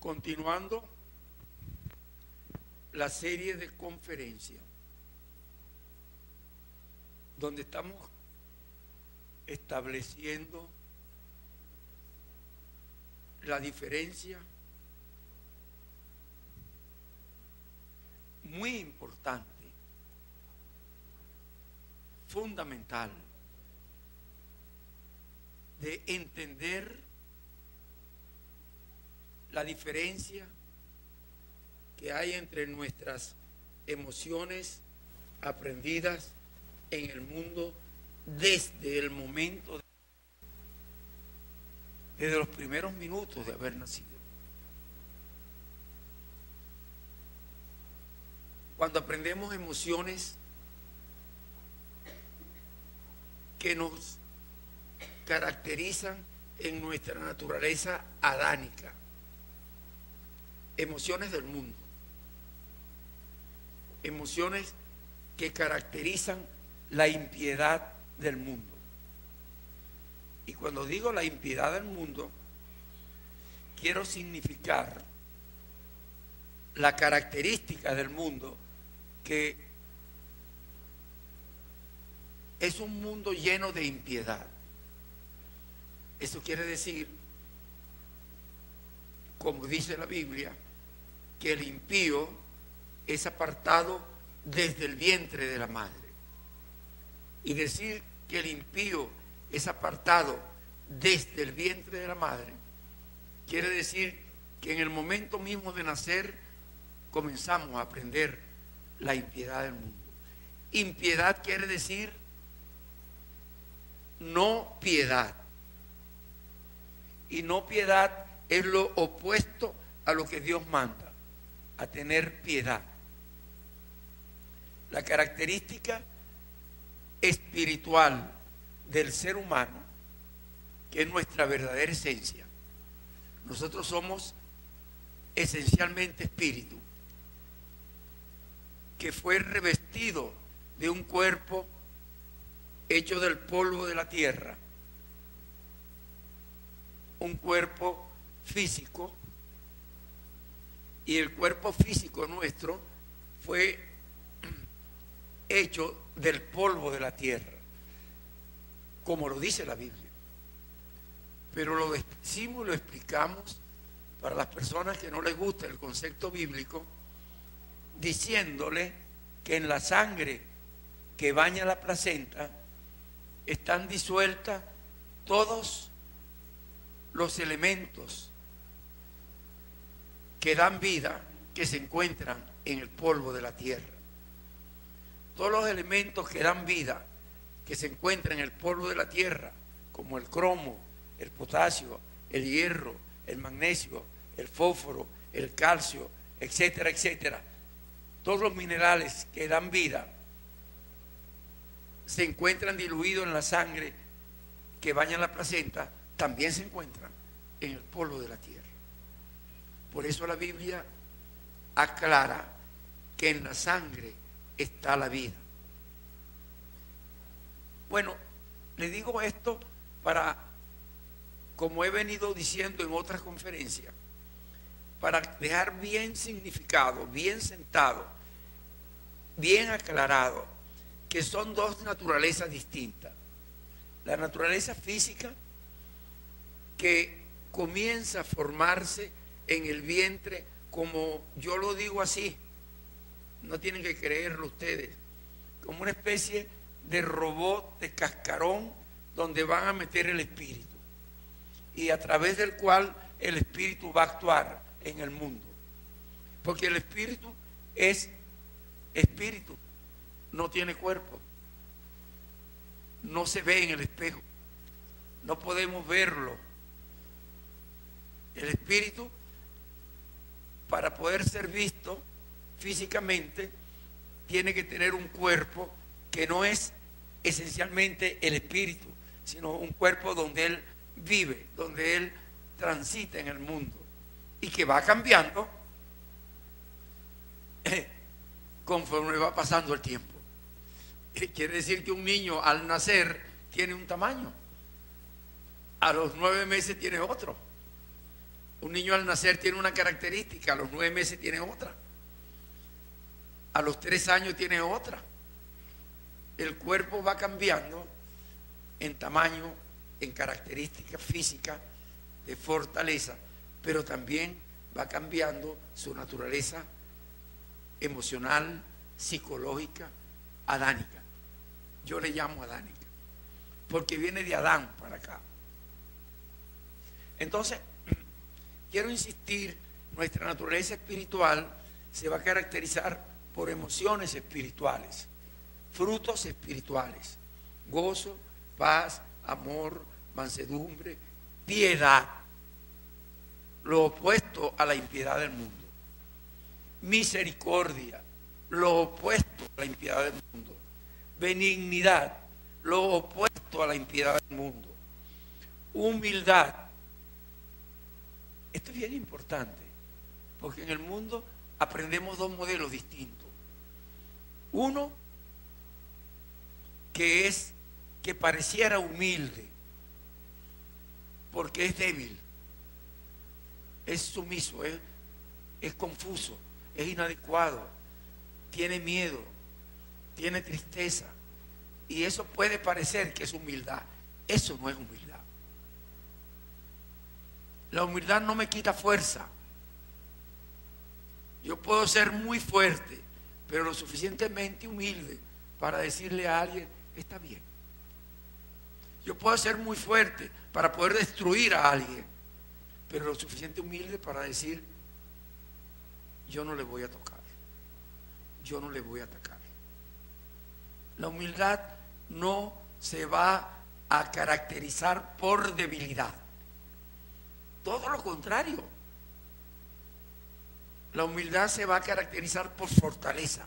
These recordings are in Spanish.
Continuando la serie de conferencias donde estamos estableciendo la diferencia muy importante, fundamental, de entender la diferencia que hay entre nuestras emociones aprendidas en el mundo desde el momento, desde los primeros minutos de haber nacido. Cuando aprendemos emociones que nos caracterizan en nuestra naturaleza adánica, emociones del mundo, emociones que caracterizan la impiedad del mundo. Y cuando digo la impiedad del mundo, quiero significar la característica del mundo, que es un mundo lleno de impiedad. Eso quiere decir, como dice la Biblia, que el impío es apartado desde el vientre de la madre. Y decir que el impío es apartado desde el vientre de la madre quiere decir que en el momento mismo de nacer comenzamos a aprender la impiedad del mundo. Impiedad quiere decir no piedad. Y no piedad es lo opuesto a lo que Dios manda, a tener piedad. La característica espiritual del ser humano, que es nuestra verdadera esencia. Nosotros somos esencialmente espíritu, que fue revestido de un cuerpo hecho del polvo de la tierra, un cuerpo físico, y el cuerpo físico nuestro fue hecho del polvo de la tierra, como lo dice la Biblia. Pero lo decimos y lo explicamos para las personas que no les gusta el concepto bíblico, diciéndole que en la sangre que baña la placenta están disueltas todos los elementos que dan vida, que se encuentran en el polvo de la tierra. Todos los elementos que dan vida, que se encuentran en el polvo de la tierra, como el cromo, el potasio, el hierro, el magnesio, el fósforo, el calcio, etcétera, etcétera. Todos los minerales que dan vida se encuentran diluidos en la sangre que baña la placenta, también se encuentran en el polvo de la tierra. Por eso la Biblia aclara que en la sangre está la vida. Bueno, le digo esto para, como he venido diciendo en otras conferencias, para dejar bien significado, bien sentado, bien aclarado, que son dos naturalezas distintas. La naturaleza física, que comienza a formarse en el vientre, como yo lo digo así, no tienen que creerlo ustedes, como una especie de robot, de cascarón, donde van a meter el espíritu, y a través del cual el espíritu va a actuar en el mundo. Porque el espíritu es espíritu, no tiene cuerpo, no se ve en el espejo, no podemos verlo. El espíritu, para poder ser visto físicamente, tiene que tener un cuerpo que no es esencialmente el espíritu, sino un cuerpo donde él vive, donde él transita en el mundo, y que va cambiando conforme va pasando el tiempo. Quiere decir que un niño al nacer tiene un tamaño, a los 9 meses tiene otro, Un niño al nacer tiene una característica, a los 9 meses tiene otra, a los 3 años tiene otra. El cuerpo va cambiando en tamaño, en características físicas, de fortaleza, pero también va cambiando su naturaleza emocional, psicológica, adánica. Yo le llamo adánica, porque viene de Adán para acá. Entonces, quiero insistir, nuestra naturaleza espiritual se va a caracterizar por emociones espirituales, frutos espirituales, gozo, paz, amor, mansedumbre, piedad, lo opuesto a la impiedad del mundo, misericordia, lo opuesto a la impiedad del mundo, benignidad, lo opuesto a la impiedad del mundo, humildad. Esto es bien importante, porque en el mundo aprendemos dos modelos distintos. Uno, que pareciera humilde, porque es débil, es sumiso, es confuso, es inadecuado, tiene miedo, tiene tristeza, y eso puede parecer que es humildad. Eso no es humildad. La humildad no me quita fuerza. Yo puedo ser muy fuerte, pero lo suficientemente humilde para decirle a alguien, está bien. Yo puedo ser muy fuerte para poder destruir a alguien, pero lo suficiente humilde para decir, yo no le voy a tocar, yo no le voy a atacar. La humildad no se va a caracterizar por debilidad. Todo lo contrario. La humildad se va a caracterizar por fortaleza.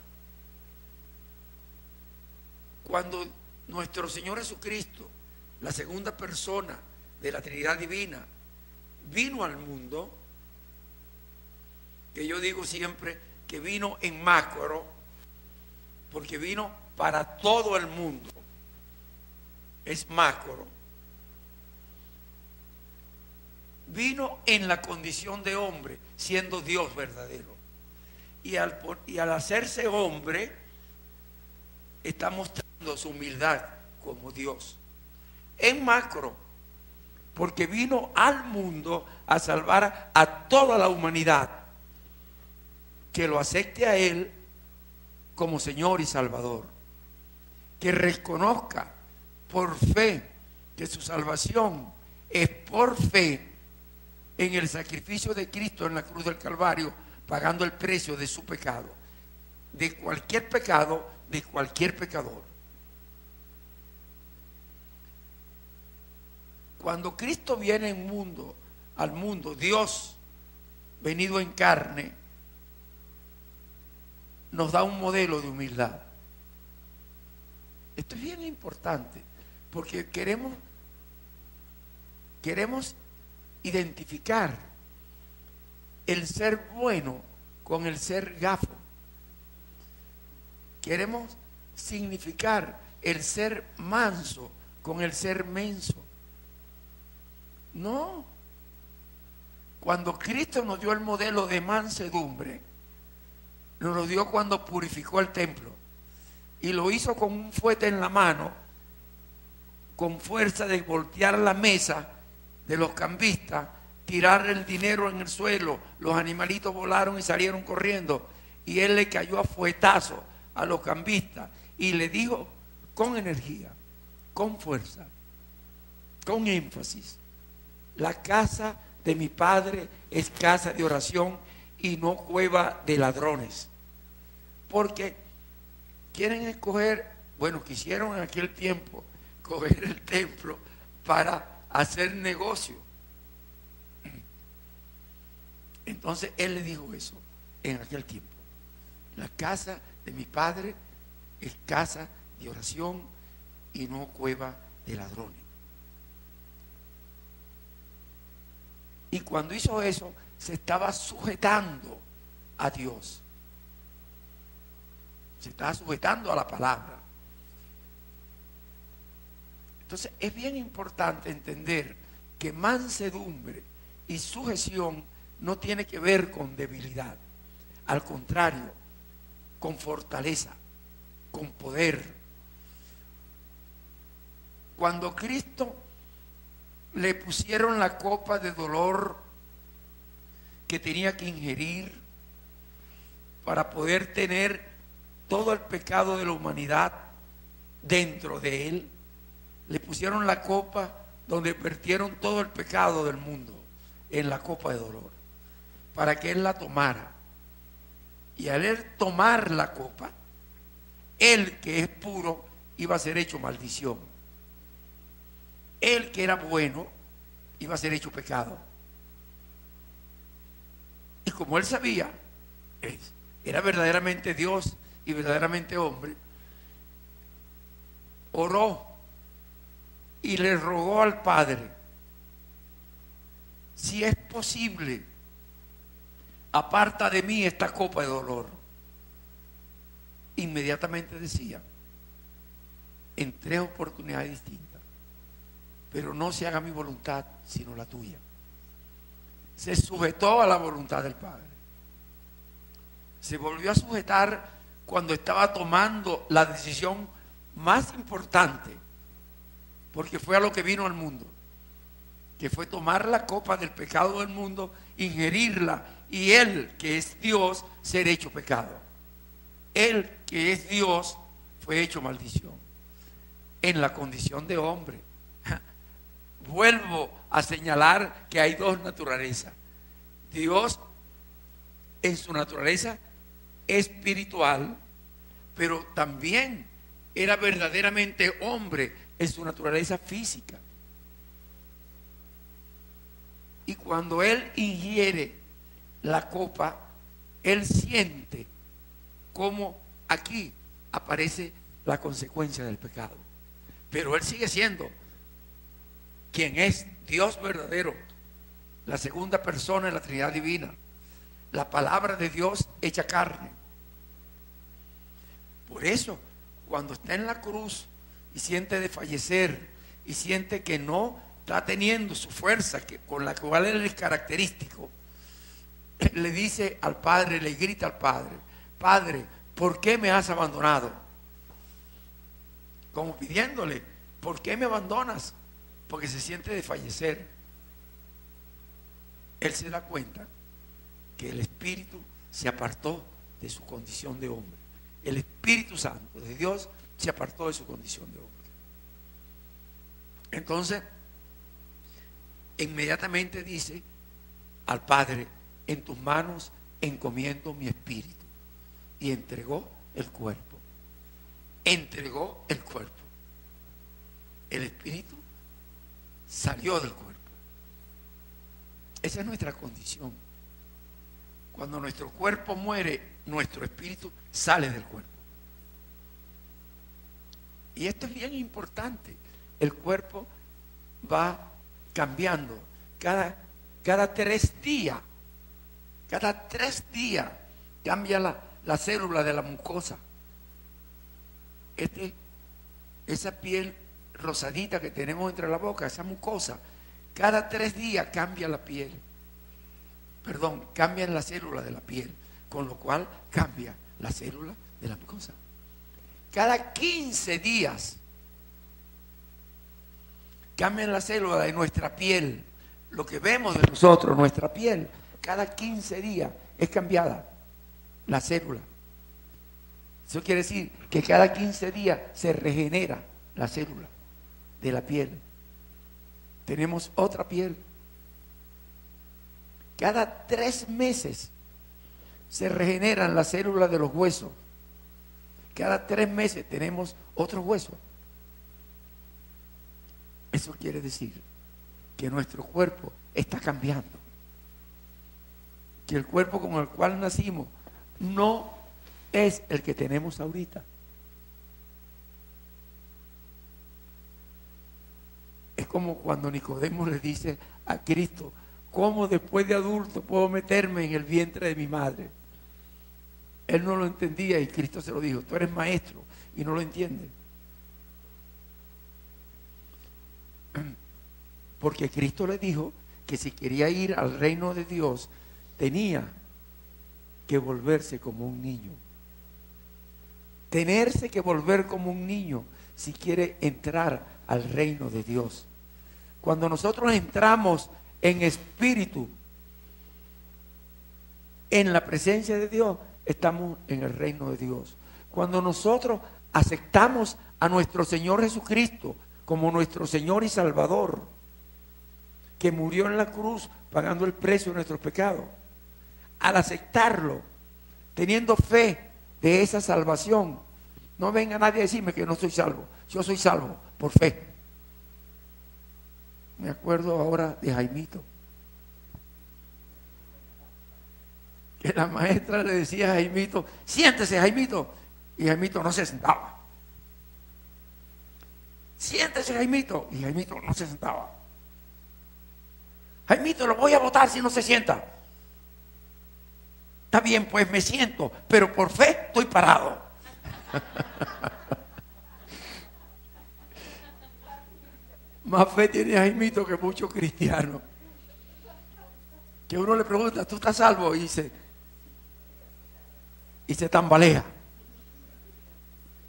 Cuando nuestro Señor Jesucristo, la segunda persona de la Trinidad Divina, vino al mundo, que yo digo siempre que vino en macro, porque vino para todo el mundo, es macro. Vino en la condición de hombre, siendo Dios verdadero. Y al hacerse hombre, está mostrando su humildad como Dios. En macro, porque vino al mundo a salvar a toda la humanidad, que lo acepte a Él como Señor y Salvador, que reconozca por fe que su salvación es por fe en el sacrificio de Cristo en la cruz del Calvario, pagando el precio de su pecado, de cualquier pecado, de cualquier pecador. Cuando Cristo viene al mundo, Dios venido en carne, nos da un modelo de humildad. Esto es bien importante, porque queremos identificar el ser bueno con el ser gafo. Queremos significar el ser manso con el ser menso. No. Cuando Cristo nos dio el modelo de mansedumbre, nos lo dio cuando purificó el templo, y lo hizo con un fuete en la mano, con fuerza de voltear la mesa de los cambistas, tirar el dinero en el suelo, los animalitos volaron y salieron corriendo, y él le cayó a fuetazo a los cambistas y le dijo con energía, con fuerza, con énfasis: la casa de mi Padre es casa de oración y no cueva de ladrones. Porque quieren escoger, bueno, quisieron en aquel tiempo coger el templo para hacer negocio. Entonces él le dijo eso en aquel tiempo: la casa de mi Padre es casa de oración y no cueva de ladrones. Y cuando hizo eso, se estaba sujetando a Dios, se estaba sujetando a la palabra. Entonces es bien importante entender que mansedumbre Y sujeción no tiene que ver con debilidad. Al contrario, con fortaleza, con poder. Cuando Cristo le pusieron la copa de dolor que tenía que ingerir para poder tener todo el pecado de la humanidad dentro de él, le pusieron la copa donde vertieron todo el pecado del mundo en la copa de dolor, para que él la tomara. Y al él tomar la copa, él que es puro iba a ser hecho maldición. Él que era bueno iba a ser hecho pecado. Y como él sabía, era verdaderamente Dios y verdaderamente hombre, oró y le rogó al Padre: si es posible, aparta de mí esta copa de dolor. Inmediatamente decía, en 3 oportunidades distintas: pero no se haga mi voluntad sino la tuya. Se sujetó a la voluntad del Padre. Se volvió a sujetar cuando estaba tomando la decisión más importante, porque fue a lo que vino al mundo, que fue tomar la copa del pecado del mundo, ingerirla, y él, que es Dios, ser hecho pecado. Él, que es Dios, fue hecho maldición en la condición de hombre. Vuelvo a señalar que hay dos naturalezas. Dios en su naturaleza espiritual, pero también era verdaderamente hombre en su naturaleza física. Y cuando él ingiere la copa, él siente cómo aquí aparece la consecuencia del pecado. Pero él sigue siendo quien es Dios verdadero, la segunda persona de la Trinidad Divina, la palabra de Dios hecha carne. Por eso, cuando está en la cruz y siente de fallecer y siente que no está teniendo su fuerza con la cual él es característico, le dice al Padre, le grita al Padre: Padre, ¿por qué me has abandonado? Como pidiéndole: ¿por qué me abandonas? Porque se siente de fallecer. Él se da cuenta que el Espíritu se apartó de su condición de hombre. El Espíritu Santo de Dios se apartó de su condición de hombre. Entonces, inmediatamente dice al Padre: en tus manos encomiendo mi espíritu. Y entregó el cuerpo. Entregó el cuerpo. El espíritu salió del cuerpo. Esa es nuestra condición. Cuando nuestro cuerpo muere, nuestro espíritu sale del cuerpo. Y esto es bien importante. El cuerpo va cambiando cada 3 días. Cada 3 días cambia la célula de la mucosa. Esa piel rosadita que tenemos entre la boca, esa mucosa, cada 3 días cambia la piel. Cambian la célula de la piel, con lo cual cambia la célula de la mucosa. Cada 15 días cambian la célula de nuestra piel. Lo que vemos de nosotros, nuestra piel, cada 15 días es cambiada la célula. Eso quiere decir que cada 15 días se regenera la célula de la piel. Tenemos otra piel. Cada 3 meses se regeneran las células de los huesos. Cada 3 meses tenemos otro hueso. Eso quiere decir que nuestro cuerpo está cambiando. Que el cuerpo con el cual nacimos no es el que tenemos ahorita. Es como cuando Nicodemo le dice a Cristo: ¿cómo después de adulto puedo meterme en el vientre de mi madre? Él no lo entendía y Cristo se lo dijo: tú eres maestro y no lo entiendes. Porque Cristo le dijo que si quería ir al reino de Dios, tenía que volverse como un niño. Tenerse que volver como un niño si quiere entrar al reino de Dios. Cuando nosotros entramos en espíritu en la presencia de Dios, estamos en el reino de Dios. Cuando nosotros aceptamos a nuestro Señor Jesucristo como nuestro Señor y Salvador, que murió en la cruz pagando el precio de nuestros pecados, al aceptarlo, teniendo fe de esa salvación, no venga nadie a decirme que no soy salvo. Yo soy salvo por fe. Me acuerdo ahora de Jaimito, que la maestra le decía a Jaimito: siéntese, Jaimito, y Jaimito no se sentaba. Siéntese, Jaimito, y Jaimito no se sentaba. Jaimito, lo voy a botar si no se sienta. Está bien, pues me siento, pero por fe estoy parado. Más fe tiene Jaimito que muchos cristianos. Que uno le pregunta: ¿tú estás salvo? Y se tambalea.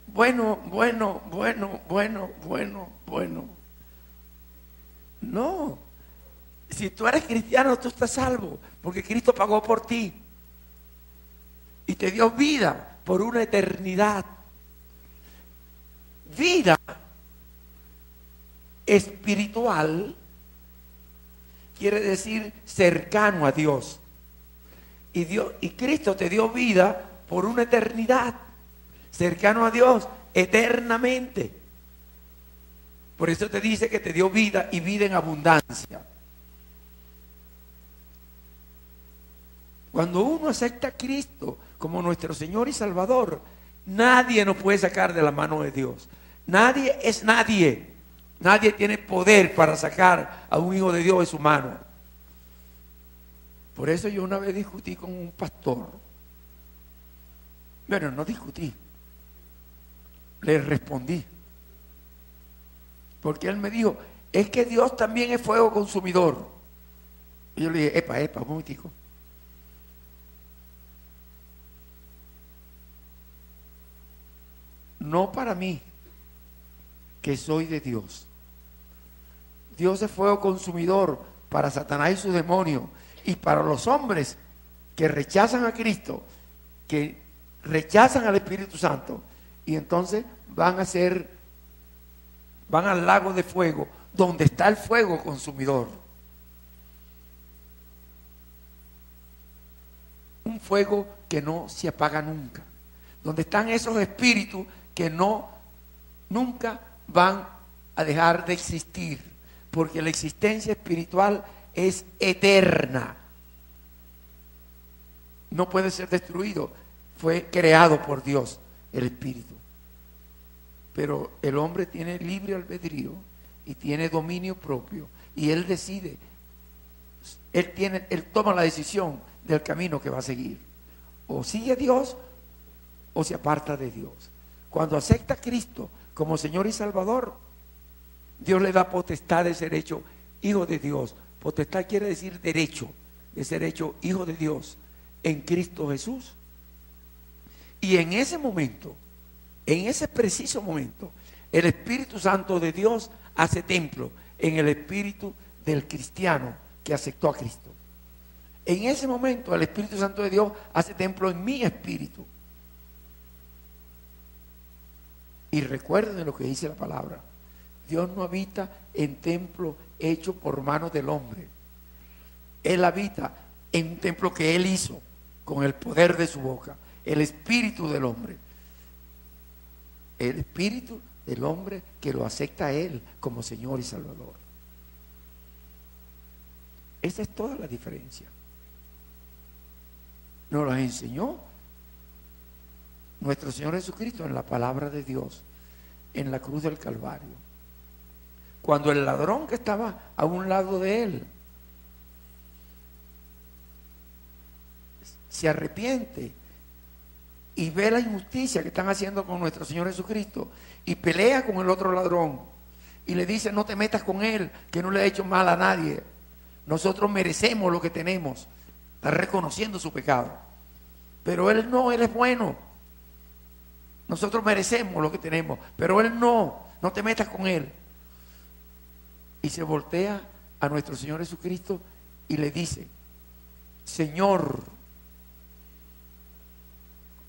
Bueno. No. Si tú eres cristiano, tú estás salvo, porque Cristo pagó por ti y te dio vida por una eternidad. Vida espiritual quiere decir cercano a Dios. Y Cristo te dio vida por una eternidad, cercano a Dios eternamente. Por eso te dice que te dio vida y vida en abundancia. Cuando uno acepta a Cristo como nuestro Señor y Salvador, nadie nos puede sacar de la mano de Dios. Nadie es nadie. Nadie tiene poder para sacar a un hijo de Dios de su mano. Por eso yo una vez discutí con un pastor. Bueno, no discutí. Le respondí. Porque él me dijo: es que Dios también es fuego consumidor. Y yo le dije: epa, un momentico. No para mí, que soy de Dios. Dios es fuego consumidor para Satanás y sus demonios, y para los hombres que rechazan a Cristo, que rechazan al Espíritu Santo, y entonces van al lago de fuego, donde está el fuego consumidor. Un fuego que no se apaga nunca, donde están esos espíritus que nunca van a dejar de existir, porque la existencia espiritual es eterna. No puede ser destruido. Fue creado por Dios el espíritu. Pero el hombre tiene libre albedrío y tiene dominio propio, y él decide. Él toma la decisión del camino que va a seguir. O sigue a Dios o se aparta de Dios. Cuando acepta a Cristo como Señor y Salvador, Dios le da potestad de ser hecho hijo de Dios. Potestad quiere decir derecho de ser hecho hijo de Dios en Cristo Jesús. Y en ese momento, en ese preciso momento, el Espíritu Santo de Dios hace templo en el espíritu del cristiano que aceptó a Cristo. En ese momento el Espíritu Santo de Dios hace templo en mi espíritu. Y recuerden lo que dice la palabra: Dios no habita en templo hecho por manos del hombre. Él habita en un templo que Él hizo con el poder de su boca, el espíritu del hombre. El espíritu del hombre que lo acepta a Él como Señor y Salvador. Esa es toda la diferencia. Nos la enseñó nuestro Señor Jesucristo en la palabra de Dios, en la cruz del Calvario. Cuando el ladrón que estaba a un lado de Él se arrepiente y ve la injusticia que están haciendo con nuestro Señor Jesucristo y pelea con el otro ladrón y le dice: no te metas con él, que no le ha hecho mal a nadie. Nosotros merecemos lo que tenemos. Está reconociendo su pecado. Pero Él no, Él es bueno. Nosotros merecemos lo que tenemos, pero Él no. No te metas con Él. Y se voltea a nuestro Señor Jesucristo y le dice: Señor.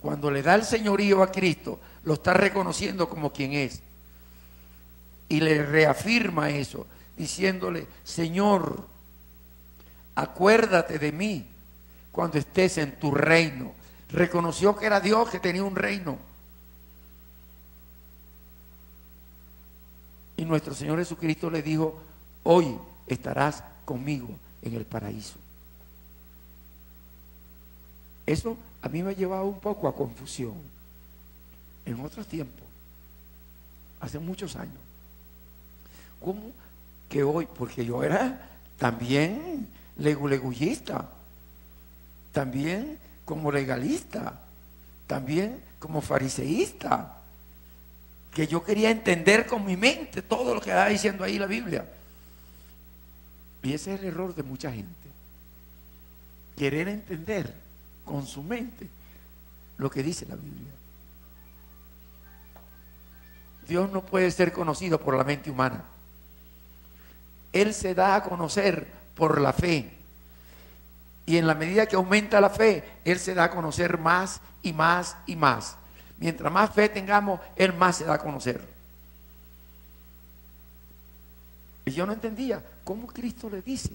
Cuando le da el señorío a Cristo, lo está reconociendo como quien es. Y le reafirma eso, diciéndole: Señor, acuérdate de mí cuando estés en tu reino. Reconoció que era Dios, que tenía un reino. Y nuestro Señor Jesucristo le dijo: hoy estarás conmigo en el paraíso. Eso a mí me ha llevado un poco a confusión. En otros tiempos, hace muchos años. ¿Cómo que hoy? Porque yo era también leguleyista, también como legalista, también como fariseísta, que yo quería entender con mi mente todo lo que estaba diciendo ahí la Biblia. Y ese es el error de mucha gente: querer entender con su mente lo que dice la Biblia. Dios no puede ser conocido por la mente humana. Él se da a conocer por la fe. Y en la medida que aumenta la fe, Él se da a conocer más y más y más. Mientras más fe tengamos, Él más se da a conocer. Y yo no entendía cómo Cristo le dice: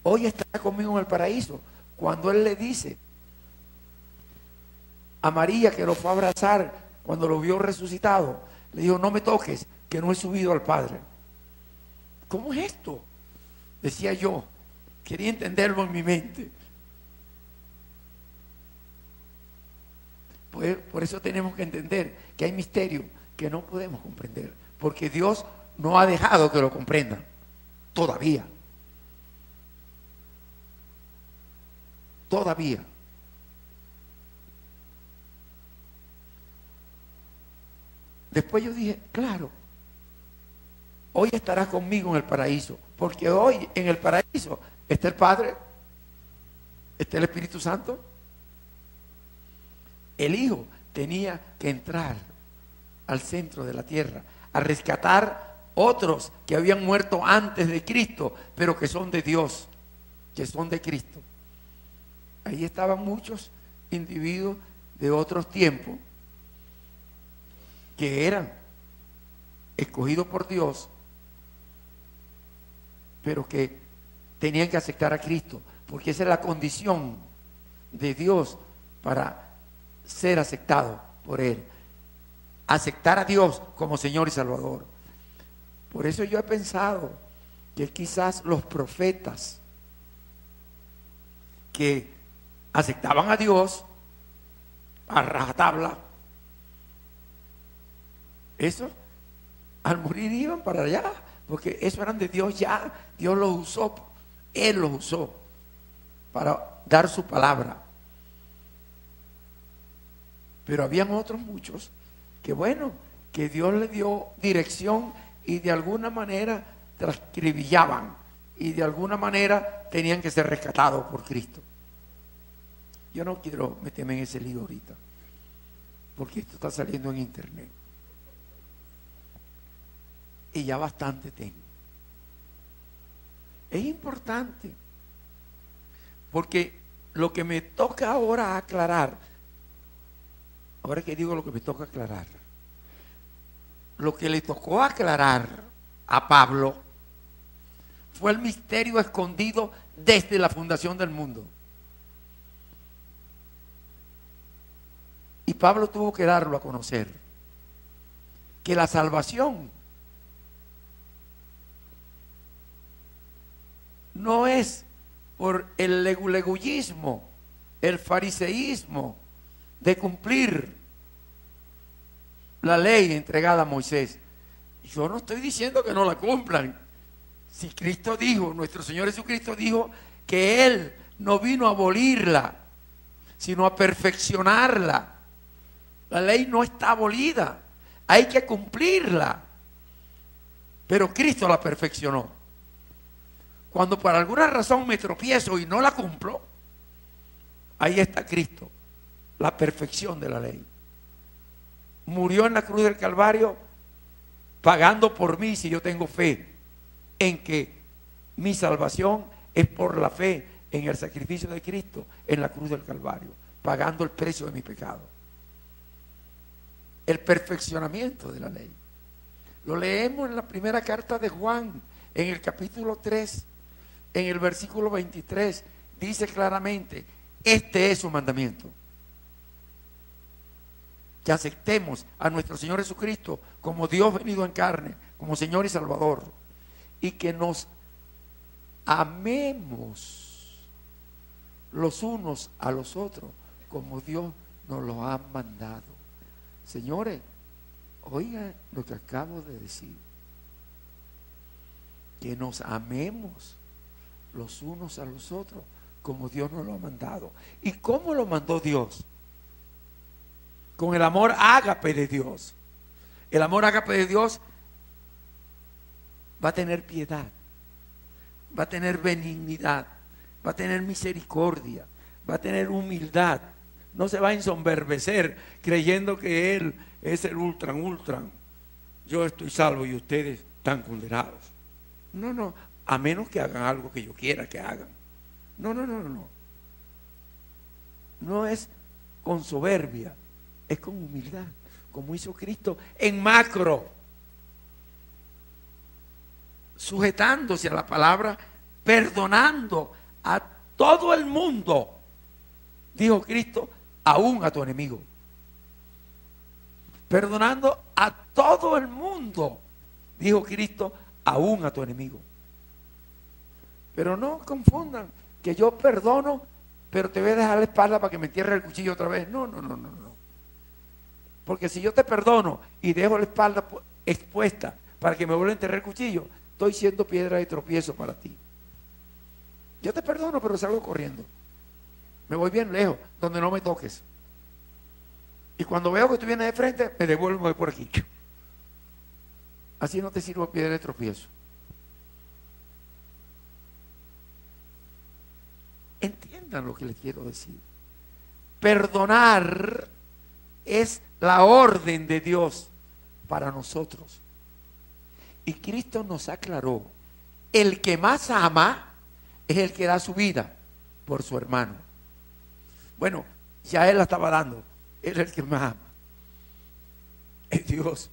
hoy estará conmigo en el paraíso, cuando Él le dice a María, que lo fue a abrazar cuando lo vio resucitado, le dijo: no me toques, que no he subido al Padre. ¿Cómo es esto? Decía yo, quería entenderlo en mi mente. Por eso tenemos que entender que hay misterios que no podemos comprender, porque Dios no ha dejado que lo comprendan todavía. Todavía. Después yo dije: claro, hoy estarás conmigo en el paraíso, porque hoy en el paraíso está el Padre, está el Espíritu Santo. El Hijo tenía que entrar al centro de la tierra a rescatar otros que habían muerto antes de Cristo, pero que son de Dios, que son de Cristo. Ahí estaban muchos individuos de otros tiempos que eran escogidos por Dios, pero que tenían que aceptar a Cristo, porque esa es la condición de Dios para ser aceptado por Él. Aceptar a Dios como Señor y Salvador. Por eso yo he pensado que quizás los profetas que aceptaban a Dios a rajatabla, eso al morir iban para allá, porque eso eran de Dios ya. Dios los usó, Él los usó para dar su palabra. Pero habían otros muchos que, bueno, que Dios les dio dirección y de alguna manera transcribillaban y de alguna manera tenían que ser rescatados por Cristo. Yo no quiero meterme en ese lío ahorita, porque esto está saliendo en internet y ya bastante tengo. Es importante, porque lo que me toca ahora aclarar, ahora que digo lo que me toca aclarar, lo que le tocó aclarar a Pablo fue el misterio escondido desde la fundación del mundo. Y Pablo tuvo que darlo a conocer, que la salvación no es por el leguleyismo, el fariseísmo de cumplir la ley entregada a Moisés. Yo no estoy diciendo que no la cumplan. Si Cristo dijo, nuestro Señor Jesucristo dijo que Él no vino a abolirla, sino a perfeccionarla. La ley no está abolida, hay que cumplirla. Pero Cristo la perfeccionó. cuando por alguna razón me tropiezo y no la cumplo, ahí está Cristo, la perfección de la ley. Murió en la cruz del Calvario pagando por mí si yo tengo fe en que mi salvación es por la fe en el sacrificio de Cristo en la cruz del Calvario, pagando el precio de mi pecado. El perfeccionamiento de la ley. Lo leemos en la primera carta de Juan, en el capítulo 3, en el versículo 23, dice claramente, este es su mandamiento: que aceptemos a nuestro Señor Jesucristo como Dios venido en carne, como Señor y Salvador, y que nos amemos los unos a los otros como Dios nos lo ha mandado. Señores, oigan lo que acabo de decir: que nos amemos los unos a los otros como Dios nos lo ha mandado. ¿Y cómo lo mandó Dios? Con el amor ágape de Dios. El amor ágape de Dios va a tener piedad, va a tener benignidad, va a tener misericordia, va a tener humildad. No se va a ensoberbecer creyendo que Él es el ultran. Yo estoy salvo y ustedes están condenados. No, no, a menos que hagan algo que yo quiera que hagan. No. No es con soberbia, es con humildad, como hizo Cristo en macro, sujetándose a la palabra, perdonando a todo el mundo. Dijo Cristo, aún a tu enemigo. Perdonando a todo el mundo, dijo Cristo, aún a tu enemigo. Pero no confundan que yo perdono, pero te voy a dejar la espalda para que me entierre el cuchillo otra vez. No. Porque si yo te perdono y dejo la espalda expuesta para que me vuelva a enterrar el cuchillo, estoy siendo piedra de tropiezo para ti. Yo te perdono, pero salgo corriendo. Me voy bien lejos, donde no me toques. Y cuando veo que tú vienes de frente, me devuelvo y me voy por aquí. Así no te sirvo piedra de tropiezo. Entiendan lo que les quiero decir. Perdonar es la orden de Dios para nosotros. Y Cristo nos aclaró, el que más ama es el que da su vida por su hermano. Bueno, ya Él la estaba dando. Él es el que más ama. Es Dios.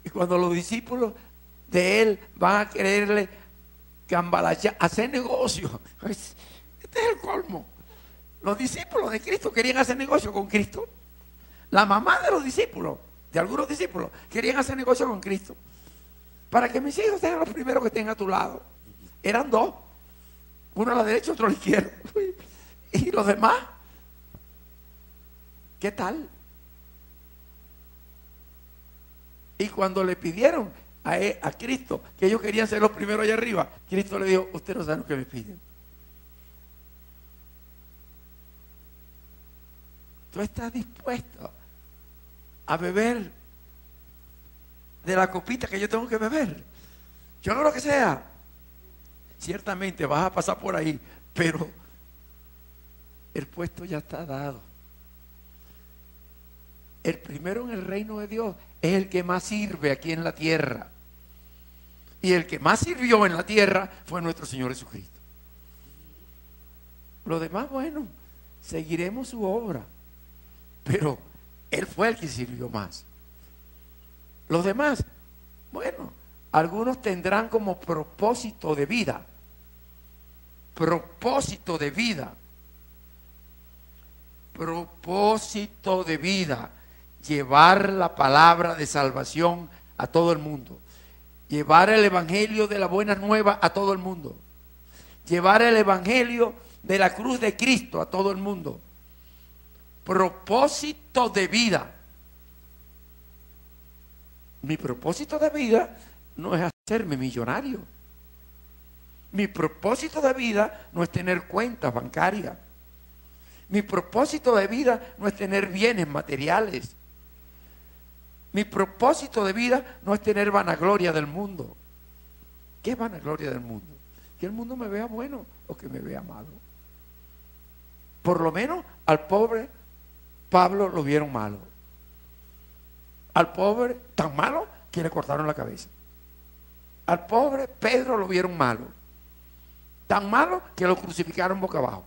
Y cuando los discípulos de Él van a quererle cambalachar, hacer negocio, este es el colmo. Los discípulos de Cristo querían hacer negocio con Cristo. La mamá de los discípulos, de algunos discípulos, querían hacer negocio con Cristo. Para que mis hijos sean los primeros que estén a tu lado. Eran dos. Uno a la derecha, otro a la izquierda. Y los demás, ¿qué tal? Y cuando le pidieron a Cristo que ellos querían ser los primeros allá arriba, Cristo le dijo, usted no sabe lo que me piden. ¿Tú estás dispuesto a beber de la copita que yo tengo que beber? Yo no lo que sea. Ciertamente vas a pasar por ahí, pero el puesto ya está dado. El primero en el reino de Dios es el que más sirve aquí en la tierra. Y el que más sirvió en la tierra fue nuestro Señor Jesucristo. Lo demás, bueno, seguiremos su obra. Pero Él fue el que sirvió más. Los demás, bueno, algunos tendrán como propósito de vida. Propósito de vida. Propósito de vida. Llevar la palabra de salvación a todo el mundo. Llevar el evangelio de la buena nueva a todo el mundo. Llevar el evangelio de la cruz de Cristo a todo el mundo. Propósito de vida. Mi propósito de vida no es hacerme millonario. Mi propósito de vida no es tener cuentas bancarias. Mi propósito de vida no es tener bienes materiales. Mi propósito de vida no es tener vanagloria del mundo. ¿Qué es vanagloria del mundo? que el mundo me vea bueno o que me vea malo. Por lo menos al pobre Pablo lo vieron malo. Al pobre tan malo que le cortaron la cabeza. Al pobre Pedro lo vieron malo. Tan malo que lo crucificaron boca abajo.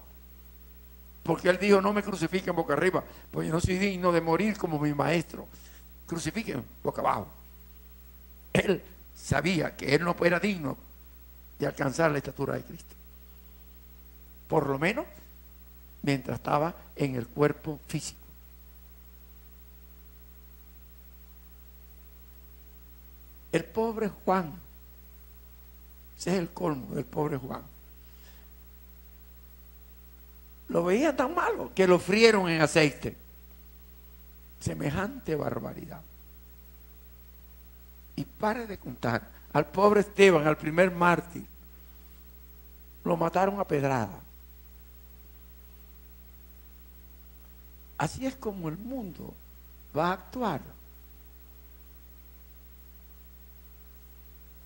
Porque él dijo, no me crucifiquen boca arriba, pues yo no soy digno de morir como mi maestro. Crucifiquen boca abajo. Él sabía que él no era digno de alcanzar la estatura de Cristo. Por lo menos mientras estaba en el cuerpo físico. El pobre Juan, ese es el colmo del pobre Juan. Lo veían tan malo que lo frieron en aceite. Semejante barbaridad. Y pare de contar, al pobre Esteban, al primer mártir, lo mataron a pedrada. Así es como el mundo va a actuar.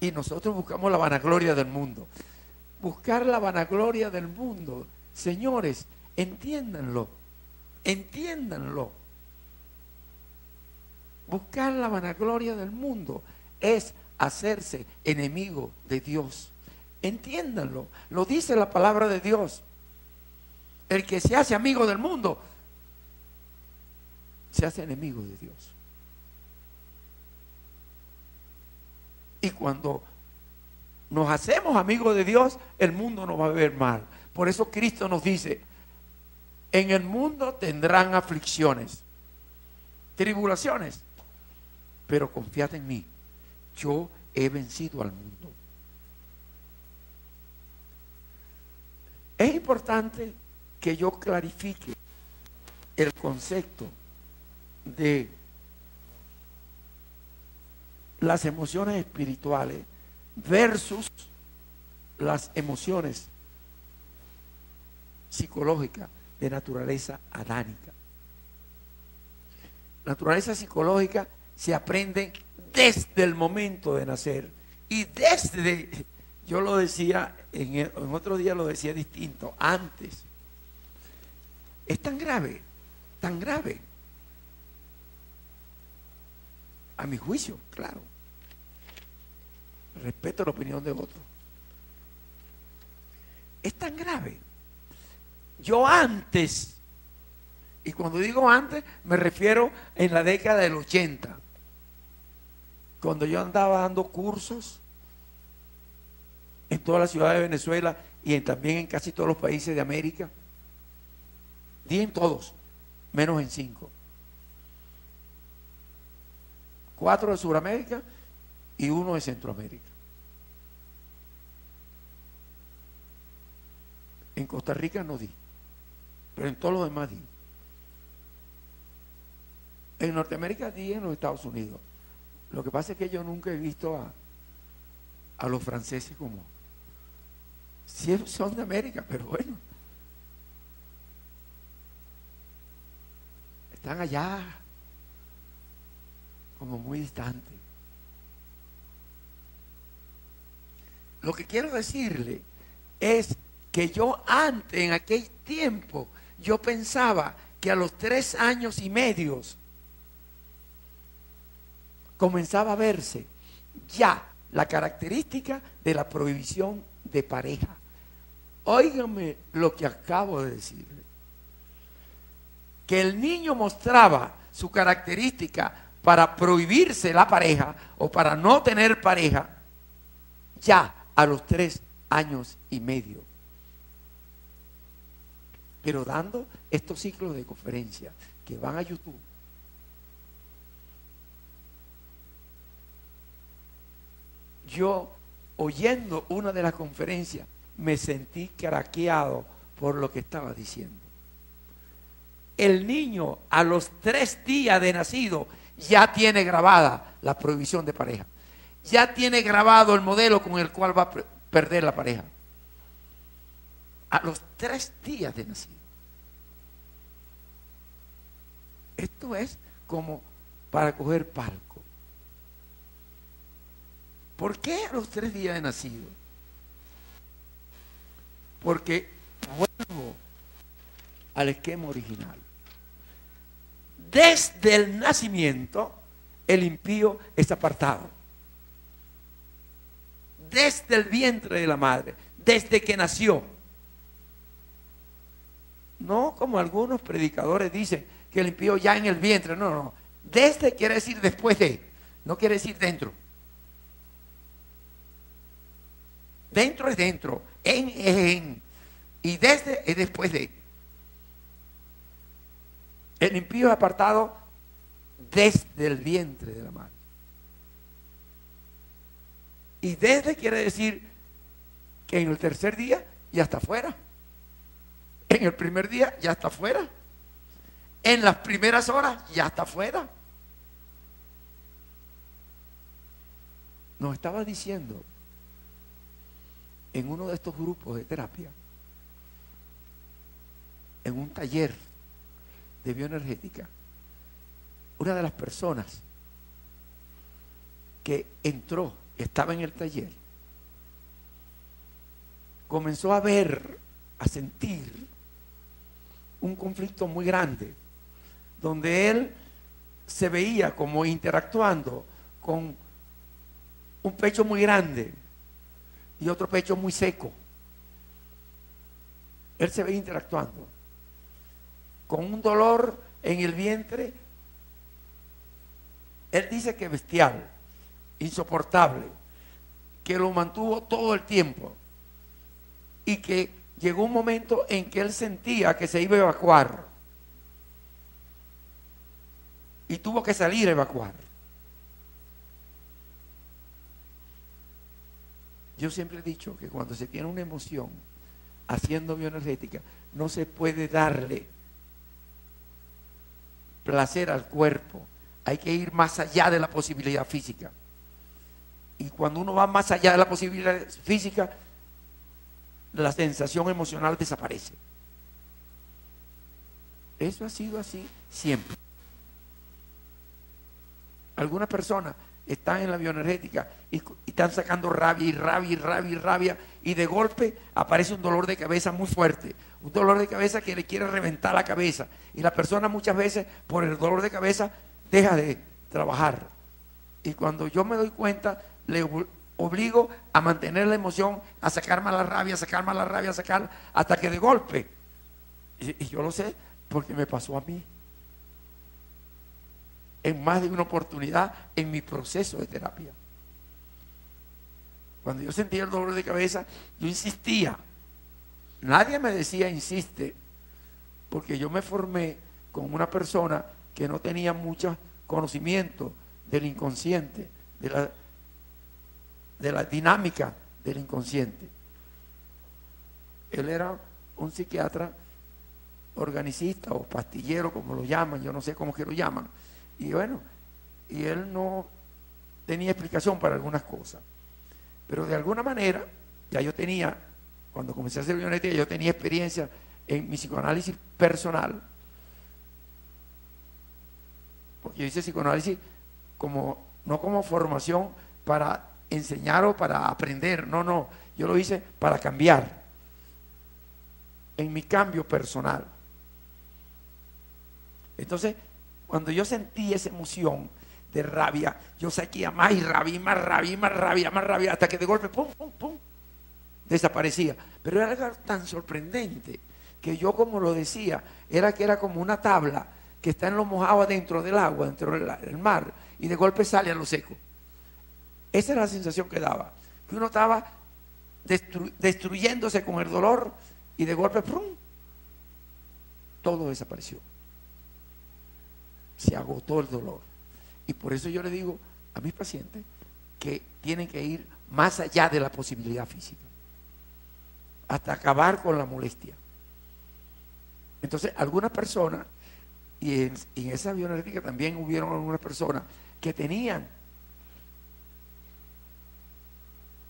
Y nosotros buscamos la vanagloria del mundo. Buscar la vanagloria del mundo, señores, entiéndanlo, entiéndanlo. Buscar la vanagloria del mundo es hacerse enemigo de Dios. Entiéndanlo, lo dice la palabra de Dios. El que se hace amigo del mundo se hace enemigo de Dios. Y cuando nos hacemos amigos de Dios, el mundo nos va a ver mal. Por eso Cristo nos dice, en el mundo tendrán aflicciones, tribulaciones, pero confiad en mí, yo he vencido al mundo. Es importante que yo clarifique el concepto de las emociones espirituales versus las emociones psicológicas de naturaleza adánica. Naturaleza psicológica se aprende desde el momento de nacer y desde, yo lo decía en otro día, lo decía distinto, antes. Es tan grave, a mi juicio, claro. Respeto la opinión de otros. Es tan grave. Yo antes, y cuando digo antes, me refiero en la década del 80, cuando yo andaba dando cursos en toda la ciudad de Venezuela y también en casi todos los países de América. Di en todos, menos en 5. 4 de Sudamérica y 1 de Centroamérica. En Costa Rica no di, pero en todos los demás di. En Norteamérica di en los Estados Unidos. Lo que pasa es que yo nunca he visto a los franceses como, sí son de América, pero bueno, están allá como muy distantes. Lo que quiero decirle es que yo antes, en aquel tiempo, yo pensaba que a los 3 años y medio comenzaba a verse ya la característica de la prohibición de pareja. Óigame lo que acabo de decirle. Que el niño mostraba su característica para prohibirse la pareja o para no tener pareja ya a los 3 años y medio. Pero dando estos ciclos de conferencia que van a YouTube, yo oyendo una de las conferencias me sentí craqueado por lo que estaba diciendo. El niño a los 3 días de nacido ya tiene grabada la prohibición de pareja. Ya tiene grabado el modelo con el cual va a perder la pareja. A los 3 días de nacido. Esto es como para coger palco. ¿Por qué a los 3 días de nacido? porque vuelvo al esquema original. Desde el nacimiento, el impío es apartado. Desde el vientre de la madre, desde que nació. No como algunos predicadores dicen que el impío ya en el vientre. No, no. Desde quiere decir después de, no quiere decir dentro. Dentro es dentro, en es en, y desde es después de. El impío es apartado desde el vientre de la madre. Y desde quiere decir que en el tercer día ya está fuera. En el primer día ya está fuera. En las primeras horas ya está fuera. Nos estaba diciendo en uno de estos grupos de terapia, en un taller de bioenergética, una de las personas que entró, estaba en el taller, comenzó a ver, a sentir un conflicto muy grande, donde él se veía como interactuando con un pecho muy grande y otro pecho muy seco. Él se veía interactuando con un dolor en el vientre. Él dice que bestial, insoportable, que lo mantuvo todo el tiempo y que llegó un momento en que él sentía que se iba a evacuar y tuvo que salir a evacuar. Yo siempre he dicho que cuando se tiene una emoción haciendo bioenergética, no se puede darle placer al cuerpo. Hay que ir más allá de la posibilidad física. Y cuando uno va más allá de la posibilidad física, la sensación emocional desaparece. Eso ha sido así siempre. Algunas personas están en la bioenergética y están sacando rabia y rabia y rabia y rabia, y de golpe aparece un dolor de cabeza muy fuerte, un dolor de cabeza que le quiere reventar la cabeza, y la persona muchas veces por el dolor de cabeza deja de trabajar, y cuando yo me doy cuenta le obligo a mantener la emoción, a sacar más la rabia, a sacar más la rabia, a sacar hasta que de golpe, y yo lo sé porque me pasó a mí en más de una oportunidad en mi proceso de terapia. Cuando yo sentía el dolor de cabeza, yo insistía. Nadie me decía insiste, porque yo me formé con una persona que no tenía mucho conocimiento del inconsciente, de la dinámica del inconsciente. Él era un psiquiatra organicista o pastillero, como lo llaman, yo no sé cómo que lo llaman. Y bueno, y él no tenía explicación para algunas cosas. Pero de alguna manera, ya yo tenía, cuando comencé a hacer bioenergética, yo tenía experiencia en mi psicoanálisis personal. Porque yo hice psicoanálisis no como formación para enseñar o para aprender. No, yo lo hice para cambiar. En mi cambio personal. Entonces, cuando yo sentí esa emoción de rabia, yo saquía más y rabia, y más rabia, y más rabia, más rabia, hasta que de golpe, pum, pum, pum, desaparecía. Pero era algo tan sorprendente que yo, como lo decía, era que era como una tabla que está en lo mojado dentro del agua, dentro del mar, y de golpe sale a lo seco. Esa era la sensación que daba, que uno estaba destruyéndose con el dolor y de golpe, ¡pum!, todo desapareció. Se agotó el dolor. Y por eso yo le digo a mis pacientes que tienen que ir más allá de la posibilidad física, hasta acabar con la molestia. Entonces, algunas personas, y en esa bioenergética también hubieron algunas personas que tenían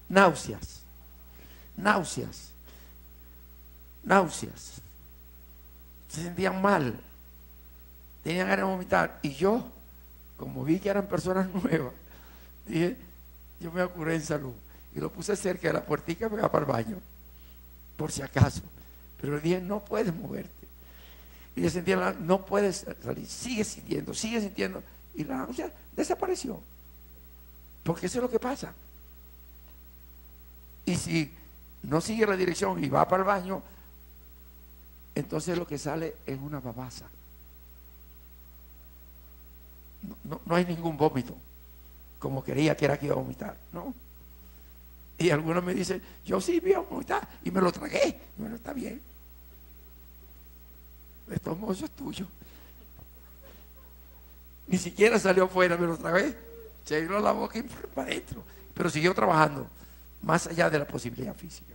náuseas, se sentían mal, tenían ganas de vomitar, y yo, como vi que eran personas nuevas, dije, yo me curé en salud, y lo puse cerca de la puertica para el baño, por si acaso. Pero le dije, no puedes moverte. Y ella sentía, no puedes salir, sigue sintiendo. Y la náusea desapareció. Porque eso es lo que pasa. Y si no sigue la dirección y va para el baño, entonces lo que sale es una babasa. No hay ningún vómito, como quería que era que iba a vomitar, ¿no? Y algunos me dicen, yo sí vi a vomitar y me lo tragué. Bueno, está bien. De todos modos, eso es tuyo. Ni siquiera salió afuera, me lo tragué. Se llenó la boca y para adentro. Pero siguió trabajando, más allá de la posibilidad física.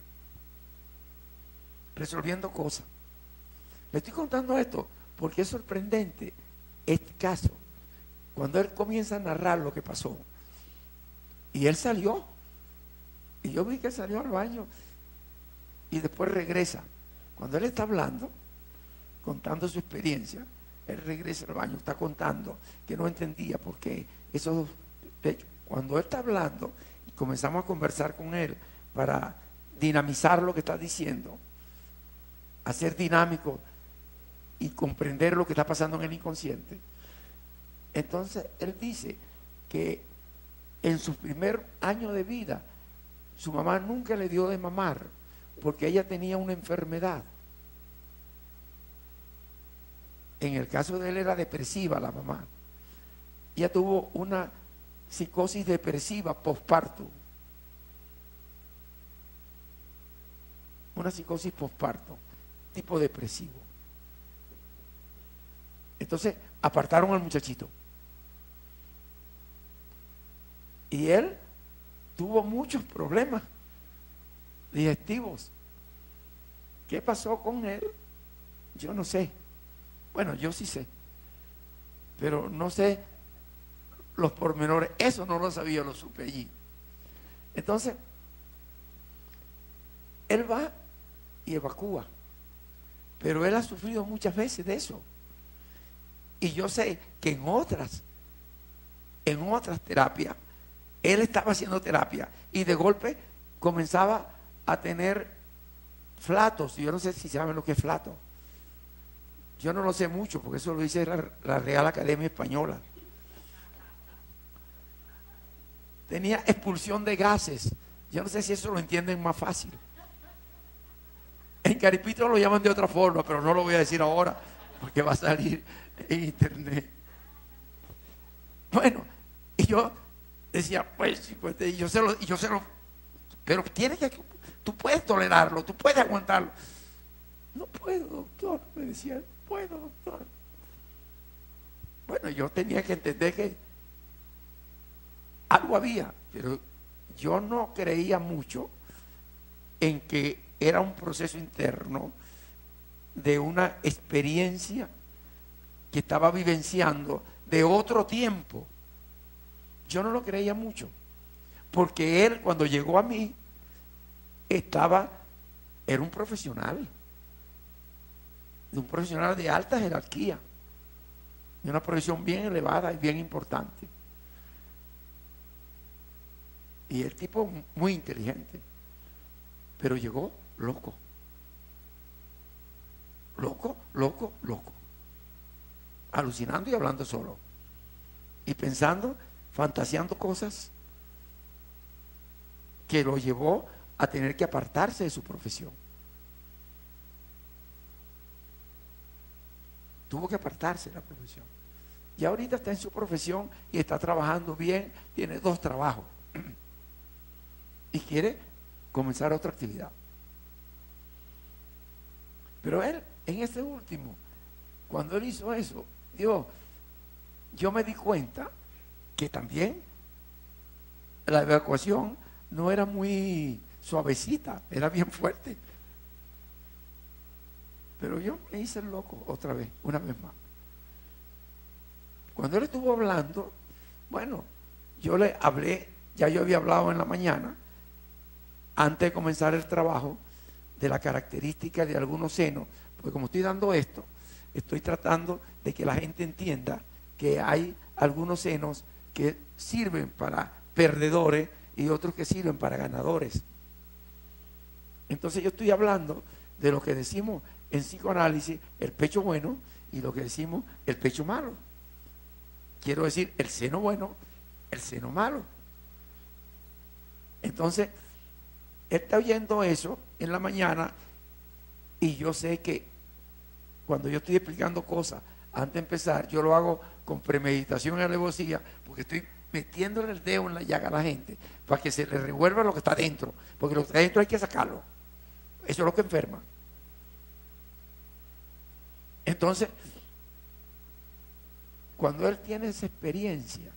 Resolviendo cosas. Le estoy contando esto porque es sorprendente este caso. Cuando él comienza a narrar lo que pasó, y él salió, y yo vi que salió al baño, y después regresa. Cuando él está hablando, contando su experiencia, él regresa al baño, está contando que no entendía por qué eso. De hecho, cuando él está hablando, y comenzamos a conversar con él para dinamizar lo que está diciendo, hacer dinámico y comprender lo que está pasando en el inconsciente. Entonces él dice que en su primer año de vida su mamá nunca le dio de mamar porque ella tenía una enfermedad. En el caso de él era depresiva la mamá. Ella tuvo una psicosis depresiva posparto. Una psicosis posparto, tipo depresivo. Entonces apartaron al muchachito. Y él tuvo muchos problemas digestivos. ¿Qué pasó con él? Yo no sé. Bueno, yo sí sé. Pero no sé los pormenores. Eso no lo sabía, lo supe allí. Entonces, él va y evacúa. Pero él ha sufrido muchas veces de eso. Y yo sé que en otras terapias, él estaba haciendo terapia y de golpe comenzaba a tener flatos. Yo no sé si saben lo que es flato. Yo no lo sé mucho porque eso lo dice la Real Academia Española. Tenía expulsión de gases. Yo no sé si eso lo entienden más fácil. En Caripito lo llaman de otra forma, pero no lo voy a decir ahora porque va a salir en internet. Bueno, y yo decía, pues yo se lo, pero tú puedes tolerarlo, tú puedes aguantarlo. No puedo, doctor, me decía, no puedo, doctor. Bueno, yo tenía que entender que algo había, pero yo no creía mucho en que era un proceso interno de una experiencia que estaba vivenciando de otro tiempo. Yo no lo creía mucho, porque él cuando llegó a mí era un profesional de alta jerarquía, de una profesión bien elevada y bien importante. Y el tipo muy inteligente, pero llegó loco, alucinando y hablando solo, y pensando, fantaseando cosas que lo llevó a tener que apartarse de su profesión. Tuvo que apartarse de la profesión. Y ahorita está en su profesión y está trabajando bien, tiene 2 trabajos y quiere comenzar otra actividad. Pero él, en este último, cuando él hizo eso, yo me di cuenta que también la evacuación no era muy suavecita, era bien fuerte. Pero yo me hice el loco otra vez, una vez más. Cuando él estuvo hablando, bueno, yo le hablé, ya yo había hablado en la mañana, antes de comenzar el trabajo, de la característica de algunos senos, porque como estoy dando esto, estoy tratando de que la gente entienda que hay algunos senos que sirven para perdedores y otros que sirven para ganadores. Entonces yo estoy hablando de lo que decimos en psicoanálisis, el pecho bueno, y lo que decimos, el pecho malo. Quiero decir, el seno bueno, el seno malo. Entonces, él está oyendo eso en la mañana, y yo sé que cuando yo estoy explicando cosas antes de empezar, yo lo hago con premeditación y alevosía, porque estoy metiéndole el dedo en la llaga a la gente para que se le revuelva lo que está dentro, porque lo que está dentro hay que sacarlo. Eso es lo que enferma. Entonces, cuando él tiene esa experiencia,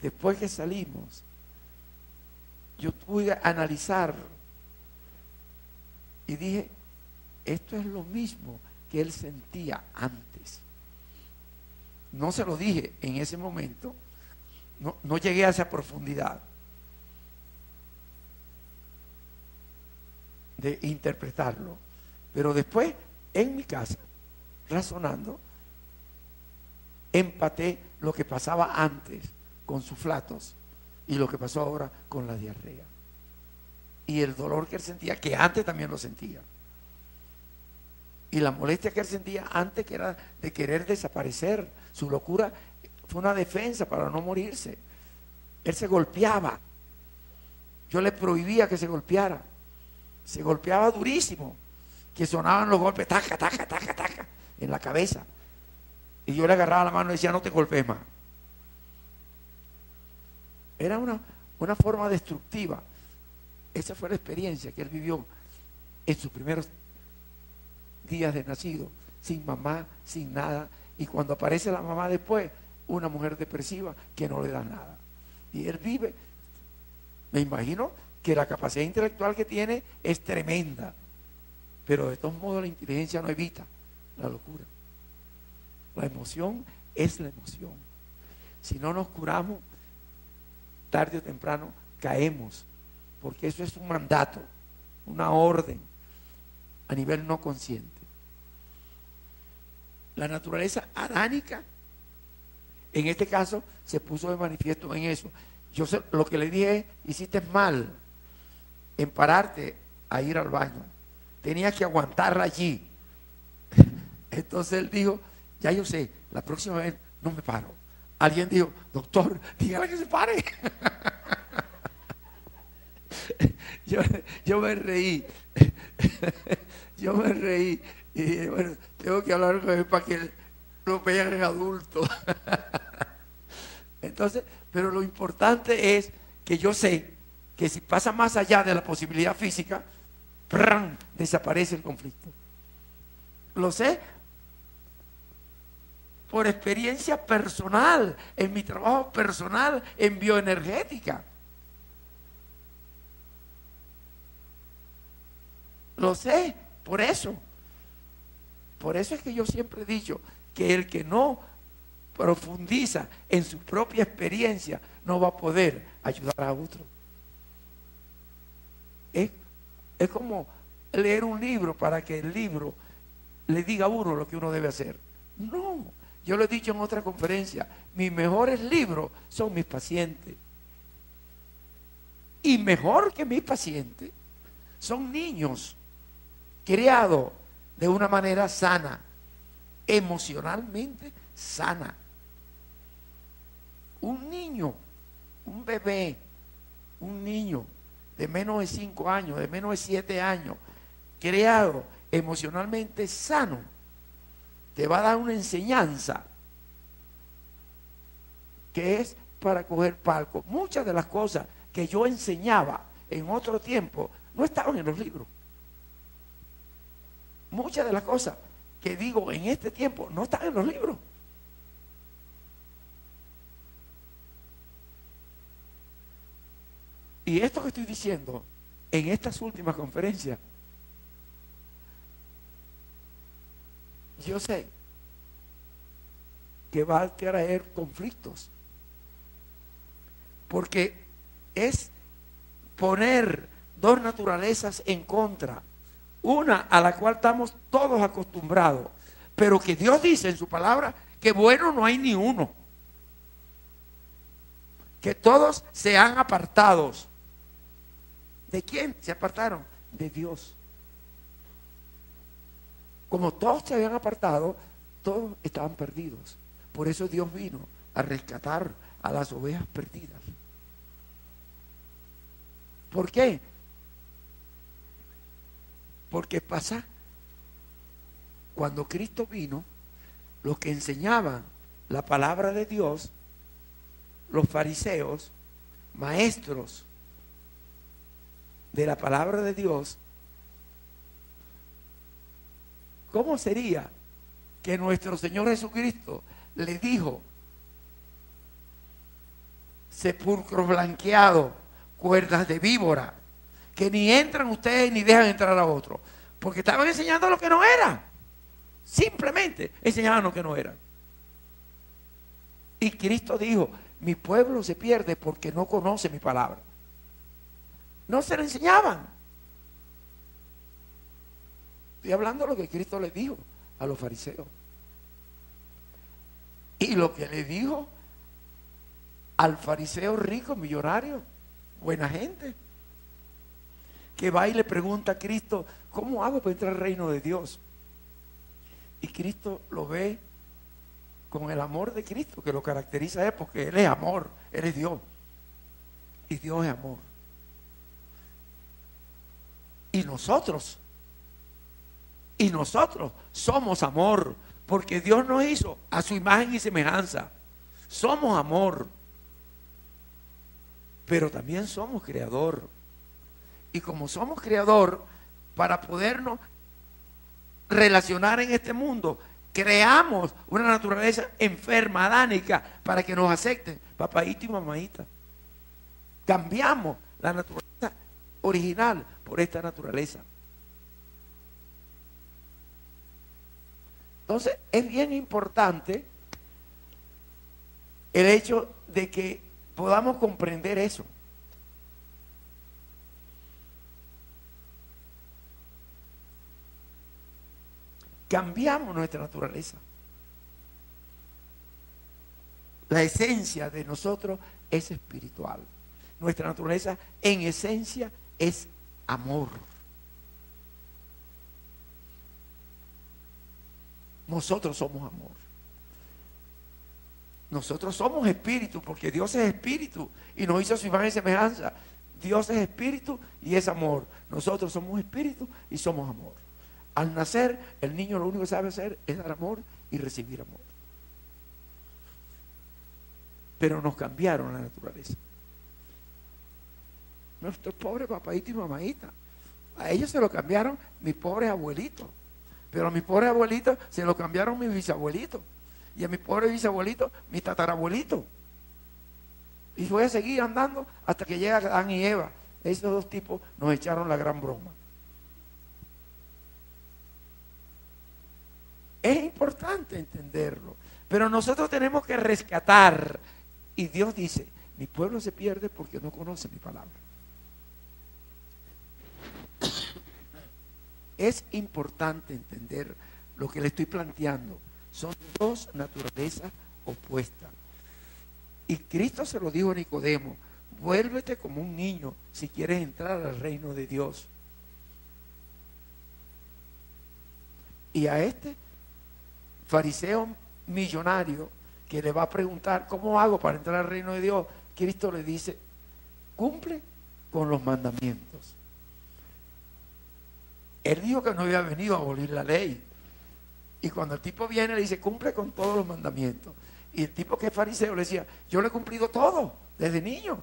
después que salimos, yo tuve que analizarlo y dije, esto es lo mismo que él sentía antes. No se lo dije en ese momento, no llegué a esa profundidad de interpretarlo, pero después en mi casa, razonando, empaté lo que pasaba antes con sus flatos y lo que pasó ahora con la diarrea y el dolor que él sentía, que antes también lo sentía, y la molestia que él sentía antes, que era de querer desaparecer. Su locura fue una defensa para no morirse. Él se golpeaba, yo le prohibía que se golpeara, se golpeaba durísimo, que sonaban los golpes, taca, taca, taca, taca, en la cabeza, y yo le agarraba la mano y decía, no te golpes más. Era una forma destructiva. Esa fue la experiencia que él vivió en sus primeros días de nacido, sin mamá, sin nada, y cuando aparece la mamá después, una mujer depresiva que no le da nada, y él vive. Me imagino que la capacidad intelectual que tiene es tremenda, pero de todos modos la inteligencia no evita la locura. La emoción es la emoción. Si no nos curamos, tarde o temprano caemos, porque eso es un mandato, una orden a nivel no consciente. La naturaleza adánica, en este caso, se puso de manifiesto en eso. Yo sé, lo que le dije es, hiciste mal en pararte a ir al baño, tenías que aguantarla allí. Entonces él dijo, ya yo sé, la próxima vez no me paro. Alguien dijo, doctor, dígale que se pare. Yo me reí. Yo me reí y dije, bueno, tengo que hablar con él para que él lo vea en adulto. Entonces, pero lo importante es que yo sé que si pasa más allá de la posibilidad física, ¡pram!, desaparece el conflicto. Lo sé por experiencia personal, en mi trabajo personal en bioenergética. Lo sé, por eso. Por eso es que yo siempre he dicho que el que no profundiza en su propia experiencia no va a poder ayudar a otro. Es como leer un libro para que el libro le diga a uno lo que uno debe hacer. No, yo lo he dicho en otra conferencia, mis mejores libros son mis pacientes. Y mejor que mis pacientes son niños criados de una manera sana, emocionalmente sana. Un niño, un bebé, un niño de menos de 5 años, de menos de 7 años, criado emocionalmente sano, te va a dar una enseñanza que es para coger palco. Muchas de las cosas que yo enseñaba en otro tiempo no estaban en los libros. Muchas de las cosas que digo en este tiempo no están en los libros. Y esto que estoy diciendo en estas últimas conferencias, yo sé que va a traer conflictos, porque es poner dos naturalezas en contra. Una a la cual estamos todos acostumbrados, pero que Dios dice en su palabra que bueno no hay ni uno, que todos se han apartado. ¿De quién se apartaron? de Dios. Como todos se habían apartado, todos estaban perdidos. Por eso Dios vino a rescatar a las ovejas perdidas. ¿Por qué? Porque pasa, cuando Cristo vino, los que enseñaban la palabra de Dios, los fariseos, maestros de la palabra de Dios, ¿cómo sería que nuestro Señor Jesucristo le dijo: sepulcro blanqueado, cuerdas de víbora, que ni entran ustedes ni dejan entrar a otros? Porque estaban enseñando lo que no era. Simplemente enseñaban lo que no era. Y Cristo dijo: mi pueblo se pierde porque no conoce mi palabra. No se le enseñaban. Estoy hablando de lo que Cristo le dijo a los fariseos. Y lo que le dijo al fariseo rico, millonario, buena gente, que va y le pregunta a Cristo: ¿cómo hago para entrar al reino de Dios? Y Cristo lo ve con el amor de Cristo, que lo caracteriza a él, porque Él es amor, Él es Dios. Y Dios es amor. Y nosotros somos amor, porque Dios nos hizo a su imagen y semejanza. Somos amor, pero también somos creador. Y como somos creador, para podernos relacionar en este mundo, creamos una naturaleza enferma, adánica, para que nos acepten papaíto y mamaíta. Cambiamos la naturaleza original por esta naturaleza. Entonces es bien importante el hecho de que podamos comprender eso. Cambiamos nuestra naturaleza. La esencia de nosotros es espiritual. Nuestra naturaleza en esencia es amor. Nosotros somos amor. Nosotros somos espíritu, porque Dios es espíritu y nos hizo su imagen y semejanza. Dios es espíritu y es amor. Nosotros somos espíritu y somos amor. Al nacer, el niño lo único que sabe hacer es dar amor y recibir amor. Pero nos cambiaron la naturaleza. Nuestros pobres papaitos y mamaitas, a ellos se lo cambiaron mis pobres abuelitos. Pero a mis pobres abuelitos se lo cambiaron mis bisabuelitos. Y a mis pobres bisabuelitos, mis tatarabuelitos. Y voy a seguir andando hasta que llega Adán y Eva. Esos dos tipos nos echaron la gran broma. Es importante entenderlo, pero nosotros tenemos que rescatar. Y Dios dice: mi pueblo se pierde porque no conoce mi palabra. Es importante entender lo que le estoy planteando. Son dos naturalezas opuestas. Y Cristo se lo dijo a Nicodemo: vuélvete como un niño si quieres entrar al reino de Dios. Y a este fariseo millonario que le va a preguntar: ¿cómo hago para entrar al reino de Dios? Cristo le dice: cumple con los mandamientos. Él dijo que no había venido a abolir la ley. Y cuando el tipo viene le dice: cumple con todos los mandamientos. Y el tipo que es fariseo le decía: yo le he cumplido todo desde niño.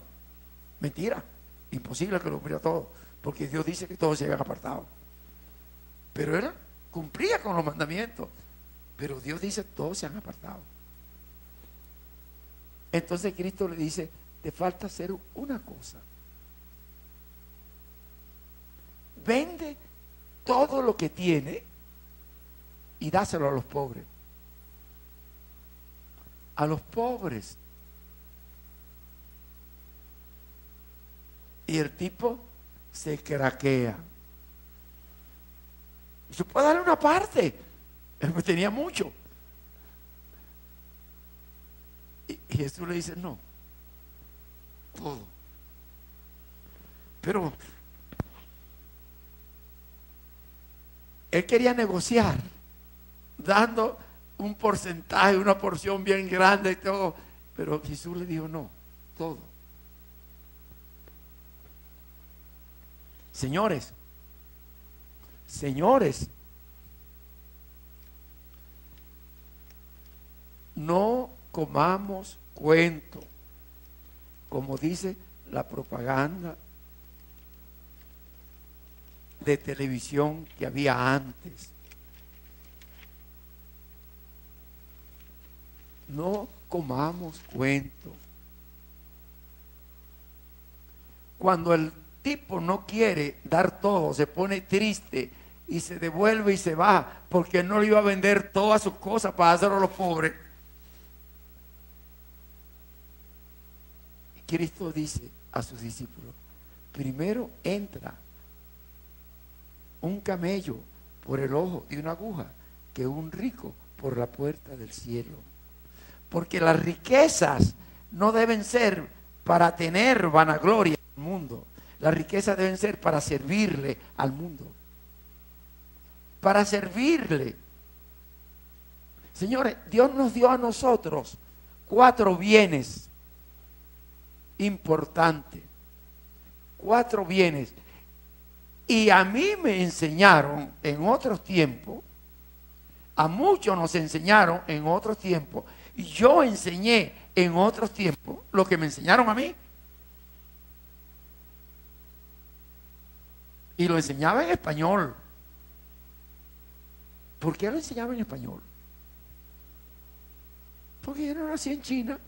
Mentira, imposible que lo cumpliera todo, porque Dios dice que todos se habían apartado. Pero él cumplía con los mandamientos, pero Dios dice: todos se han apartado. Entonces Cristo le dice: te falta hacer una cosa. Vende todo lo que tiene y dáselo a los pobres. A los pobres. Y el tipo se craquea. Yo puedo darle una parte. Él tenía mucho. Y Jesús le dice: no, todo. Pero Él quería negociar, dando un porcentaje, una porción bien grande y todo. Pero Jesús le dijo no, todo. Señores, no comamos cuento, como dice la propaganda de televisión que había antes. No comamos cuento. Cuando el tipo no quiere dar todo, se pone triste y se devuelve y se va porque no le iba a vender todas sus cosas para hacerlo a los pobres. Cristo dice a sus discípulos: primero entra un camello por el ojo de una aguja que un rico por la puerta del cielo. Porque las riquezas no deben ser para tener vanagloria en el mundo. Las riquezas deben ser para servirle al mundo. Para servirle. Señores, Dios nos dio a nosotros 4 bienes importantes. 4 bienes. Y a mí me enseñaron en otros tiempos, a muchos nos enseñaron en otros tiempos, y yo enseñé en otros tiempos lo que me enseñaron a mí. Y lo enseñaba en español. ¿Por qué lo enseñaba en español? Porque yo no nací en China.